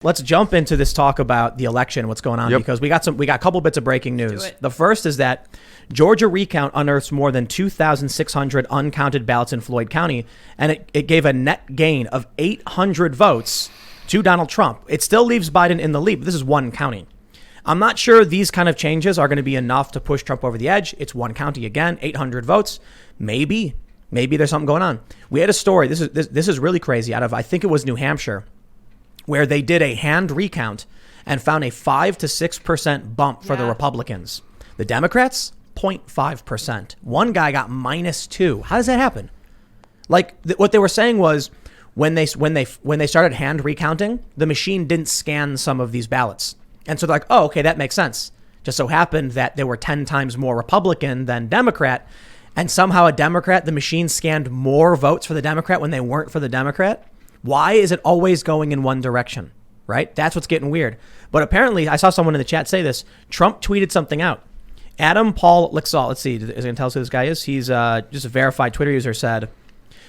Let's jump into this talk about the election, what's going on, because we got a couple bits of breaking news. The first is that Georgia Recount unearths more than 2,600 uncounted ballots in Floyd County, and it gave a net gain of 800 votes to Donald Trump. It still leaves Biden in the lead, but this is one county. I'm not sure these kind of changes are going to be enough to push Trump over the edge. It's one county again, 800 votes. Maybe there's something going on. We had a story. This is really crazy. Out of, I think it was New Hampshire, where they did a hand recount and found a 5 to 6% bump for the Republicans. The Democrats, 0.5%. One guy got -2. How does that happen? Like what they were saying was when they started hand recounting, the machine didn't scan some of these ballots. And so they're like, oh, okay, that makes sense. Just so happened that there were 10 times more Republican than Democrat. And somehow a Democrat, the machine scanned more votes for the Democrat when they weren't for the Democrat. Why is it always going in one direction, right? That's what's getting weird. But apparently, I saw someone in the chat say this. Trump tweeted something out. Adam Paul Lixall, let's see, is he going to tell us who this guy is? He's just a verified Twitter user, said,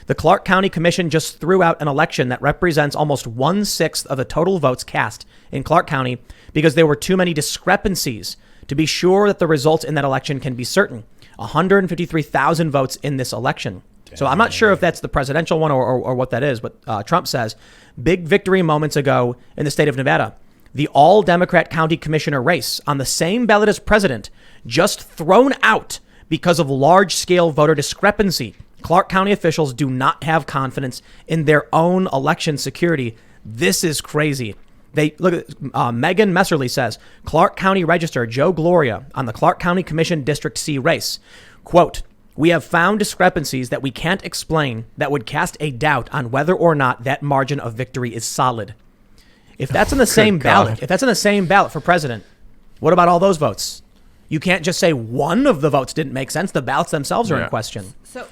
the Clark County Commission just threw out an election that represents almost 1/6 of the total votes cast in Clark County because there were too many discrepancies to be sure that the results in that election can be certain. 153,000 votes in this election. So I'm not sure if that's the presidential one or what that is, but Trump says, big victory moments ago in the state of Nevada. The all-Democrat county commissioner race on the same ballot as president just thrown out because of large-scale voter discrepancy. Clark County officials do not have confidence in their own election security. This is crazy. They look at Megan Messerly says, Clark County Register Joe Gloria on the Clark County Commission District C race. Quote, we have found discrepancies that we can't explain that would cast a doubt on whether or not that margin of victory is solid. If that's in the same ballot, if that's in the same ballot for president, what about all those votes? You can't just say one of the votes didn't make sense. The ballots themselves are in question. So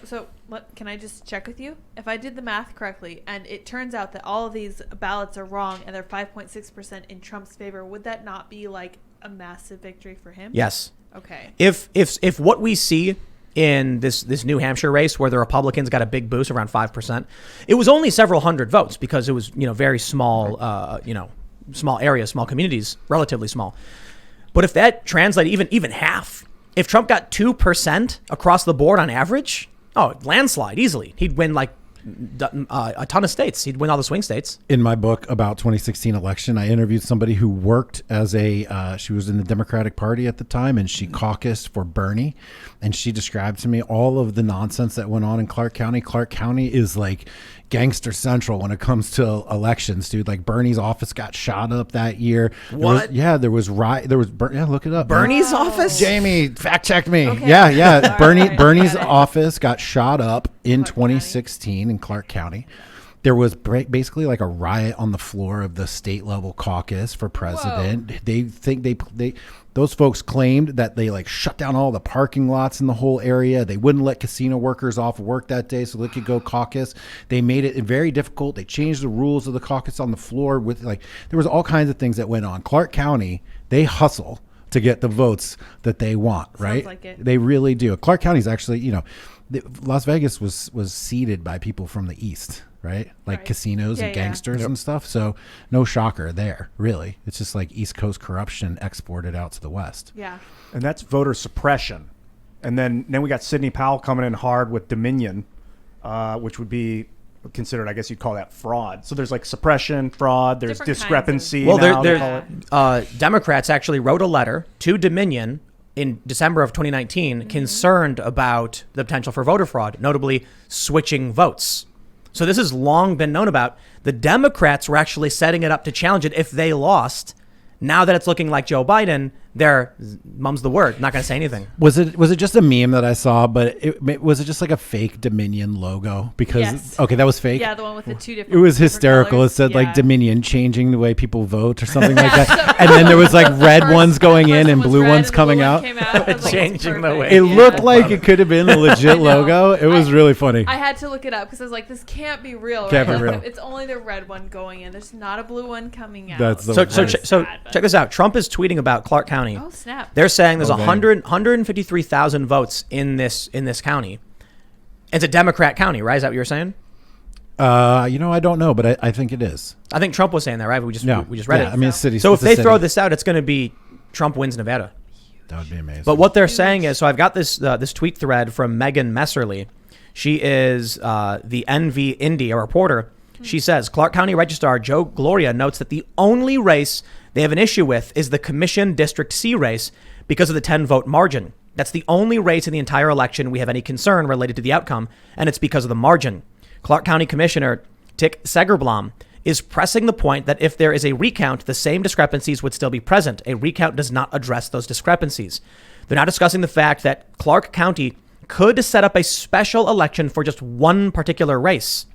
can I just check with you? If I did the math correctly and it turns out that all of these ballots are wrong and they're 5.6% in Trump's favor, would that not be like a massive victory for him? Yes. Okay. If what we see in this New Hampshire race where the Republicans got a big boost around 5%, it was only several hundred votes because it was, very small, small areas, small communities, relatively small. But if that translated even half, if Trump got 2% across the board on average, landslide easily. He'd win like a ton of states. He'd win all the swing states. In my book about 2016 election, I interviewed somebody who worked as she was in the Democratic Party at the time, and she caucused for Bernie. And she described to me all of the nonsense that went on in Clark County. Clark County is like gangster central when it comes to elections, dude. Like Bernie's office got shot up that year. What? There was look it up. Bernie's office? Jamie, fact checked me. Okay. Yeah. Bernie's office got shot up in 2016 in Clark County. There was basically like a riot on the floor of the state level caucus for president. Whoa. They think those folks claimed that they like shut down all the parking lots in the whole area. They wouldn't let casino workers off work that day so they could go caucus. They made it very difficult. They changed the rules of the caucus on the floor with there was all kinds of things that went on. Clark County, they hustle to get the votes that they want, right? Sounds like it. They really do. Clark County is actually, Las Vegas was seeded by people from the East, right? Like casinos and gangsters and stuff. So no shocker there, really. It's just like East Coast corruption exported out to the West. Yeah. And that's voter suppression. And then we got Sidney Powell coming in hard with Dominion, which would be considered, I guess you'd call that fraud. So there's like suppression, fraud, there's Different discrepancy. Democrats actually wrote a letter to Dominion in December of 2019 concerned about the potential for voter fraud, notably switching votes. So this has long been known about. The Democrats were actually setting it up to challenge it if they lost. Now that it's looking like Joe Biden, mum's the word. Not going to say anything. Was it just a meme that I saw? But was it just like a fake Dominion logo? Because that was fake. Yeah, the one with the two different. It was hysterical. Colors. It said like Dominion changing the way people vote or something like that. And then there was like red ones going in and blue ones coming out. Changing the way. It looked like it could have been a legit logo. It was really funny. I had to look it up because I was like, this can't be real. Can't right? be real. It's only the red one going in. There's not a blue one coming out. That's the So check this out. Trump is tweeting about Clark County. Oh snap! They're saying there's 153,000 votes in this county. It's a Democrat county, right? Is that what you're saying? I don't know, but I think it is. I think Trump was saying that, right? We just read it. I mean, city. So if they throw this out, it's going to be Trump wins Nevada. That would be amazing. But what they're saying is, so I've got this tweet thread from Megan Messerly. She is the NV Indy, a reporter. She says, Clark County Registrar Joe Gloria notes that the only race they have an issue with is the Commission District C race because of the 10-vote margin. That's the only race in the entire election we have any concern related to the outcome, and it's because of the margin. Clark County Commissioner Tick Segerblom is pressing the point that if there is a recount, the same discrepancies would still be present. A recount does not address those discrepancies. They're not discussing the fact that Clark County could set up a special election for just one particular race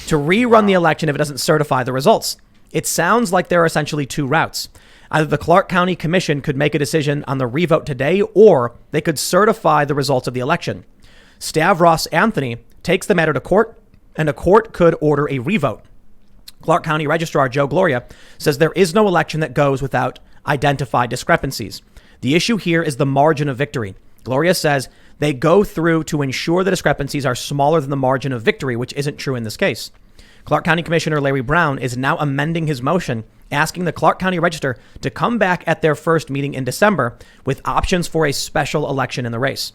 to rerun the election if it doesn't certify the results. It sounds like there are essentially two routes. Either the Clark County Commission could make a decision on the revote today, or they could certify the results of the election. Stavros Anthony takes the matter to court, and a court could order a revote. Clark County Registrar Joe Gloria says there is no election that goes without identified discrepancies. The issue here is the margin of victory. Gloria says they go through to ensure the discrepancies are smaller than the margin of victory, which isn't true in this case. Clark County Commissioner Larry Brown is now amending his motion, asking the Clark County Register to come back at their first meeting in December with options for a special election in the race.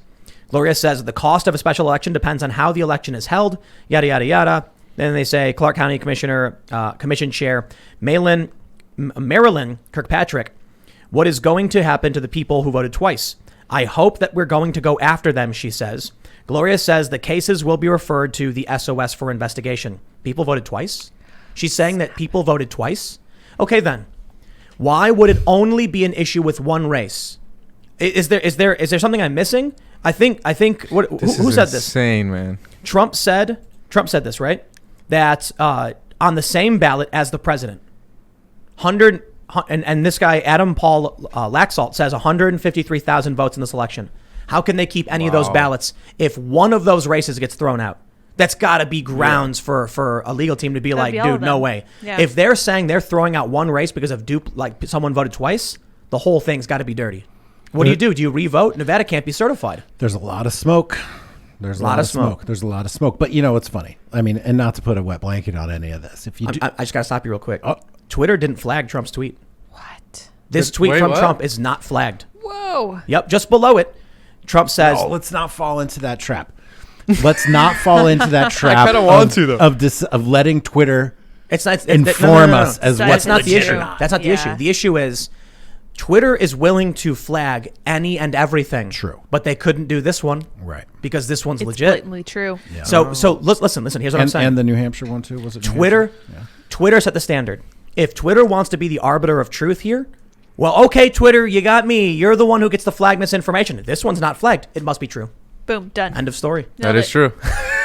Gloria says the cost of a special election depends on how the election is held, yada, yada, yada. Then they say Clark County Commission Chair Marilyn Kirkpatrick, what is going to happen to the people who voted twice? I hope that we're going to go after them, she says. Gloria says the cases will be referred to the SOS for investigation. People voted twice? She's saying that people voted twice? Okay, then. Why would it only be an issue with one race? Is there something I'm missing? I think who said this? Insane, man. Trump said this, right? That on the same ballot as the president, and this guy Adam Paul Laxalt says 153,000 votes in this election. How can they keep any of those ballots if one of those races gets thrown out? That's got to be grounds for a legal team to be like, dude, no way. Yeah. If they're saying they're throwing out one race because of someone voted twice, the whole thing's got to be dirty. What do? Do you revote? Nevada can't be certified. There's a lot of smoke. There's a lot of smoke. There's a lot of smoke. But it's funny. I mean, and not to put a wet blanket on any of this. If you I just got to stop you real quick. Twitter didn't flag Trump's tweet. What? This tweet from Trump is not flagged. Whoa. Yep. Just below it, Trump says, no, let's not fall into that trap. Let's not fall into that trap. I kind of want to, though. Of letting Twitter inform us as that's not the issue. Not. That's not the issue. The issue is Twitter is willing to flag any and everything. True. But they couldn't do this one. Right. Because this one's it's legit. Blatantly true. Yeah. So listen. Here's what I'm saying. And the New Hampshire one too. Was it Twitter? Yeah. Twitter set the standard. If Twitter wants to be the arbiter of truth here, well, okay, Twitter, you got me. You're the one who gets to flag misinformation. This one's not flagged. It must be true. Boom. Done. End of story. That is true.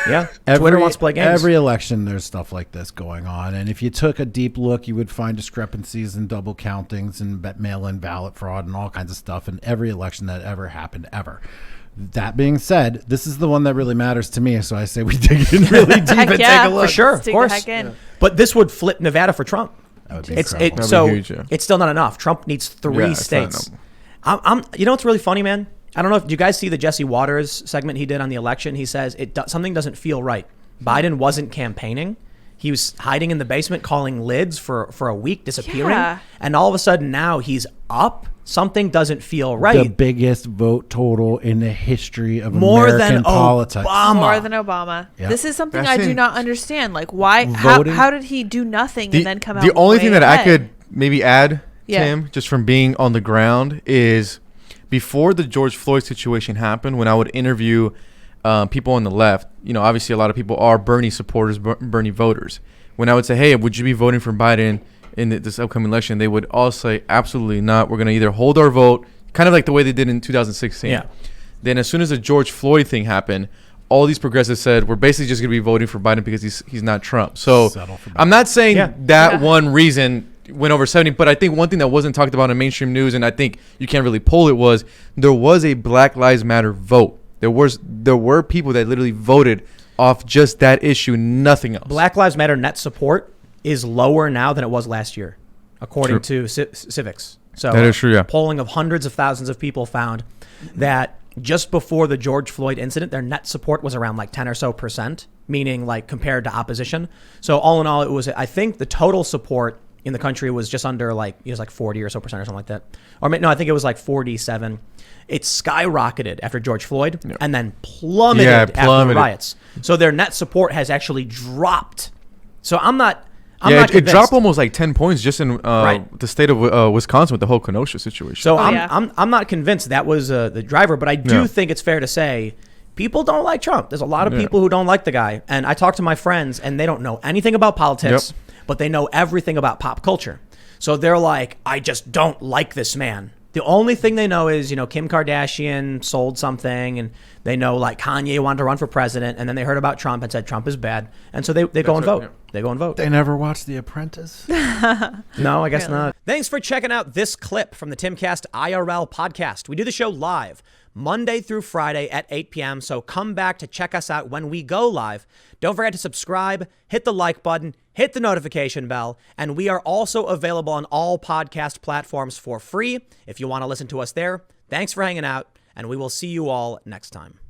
Yeah. Twitter wants to play games. Every election, there's stuff like this going on. And if you took a deep look, you would find discrepancies and double countings and mail-in ballot fraud and all kinds of stuff in every election that ever happened ever. That being said, this is the one that really matters to me. So I say we dig in really deep and take a look. For sure, of course. Yeah. But this would flip Nevada for Trump. That would be huge, yeah. It's still not enough. Trump needs 3 states. You know what's really funny, man? I don't know if you guys see the Jesse Waters segment he did on the election. He says something doesn't feel right. Biden wasn't campaigning. He was hiding in the basement, calling lids for a week, disappearing. Yeah. And all of a sudden now he's up. Something doesn't feel right. The biggest vote total in the history of American politics. More than Obama. Yep. This is something I do not understand. Like, why? How did he do nothing and then come out? The only thing that I could maybe add, Tim, just from being on the ground, is before the George Floyd situation happened, when I would interview people on the left, obviously a lot of people are Bernie supporters, Bernie voters. When I would say, hey, would you be voting for Biden in this upcoming election, they would all say, absolutely not. We're going to either hold our vote, kind of like the way they did in 2016. Yeah. Then as soon as the George Floyd thing happened, all these progressives said, we're basically just going to be voting for Biden because he's not Trump. So I'm not saying one reason went over 70, but I think one thing that wasn't talked about in mainstream news, and I think you can't really pull it, was there was a Black Lives Matter vote. There were people that literally voted off just that issue, nothing else. Black Lives Matter net support is lower now than it was last year, according to Civics. So that is true, yeah. Polling of hundreds of thousands of people found that just before the George Floyd incident, their net support was around like 10 or so percent, meaning like compared to opposition. So all in all, it was, I think the total support in the country was just under like, it was like 40 or so percent or something like that. Or no, I think it was like 47. It skyrocketed after George Floyd and then plummeted after the riots. So their net support has actually dropped. So I'm not convinced. It dropped almost like 10 points just in the state of Wisconsin with the whole Kenosha situation. So I'm not convinced that was the driver, but I do think it's fair to say people don't like Trump. There's a lot of people who don't like the guy. And I talk to my friends and they don't know anything about politics, but they know everything about pop culture. So they're like, I just don't like this man. The only thing they know is, Kim Kardashian sold something, and they know like Kanye wanted to run for president, and then they heard about Trump and said Trump is bad, and so they go and vote. Yeah. They go and vote. They never watched The Apprentice? No, I guess not. Thanks for checking out this clip from the Timcast IRL podcast. We do the show live Monday through Friday at 8 p.m., so come back to check us out when we go live. Don't forget to subscribe, hit the like button, hit the notification bell, and we are also available on all podcast platforms for free if you want to listen to us there. Thanks for hanging out, and we will see you all next time.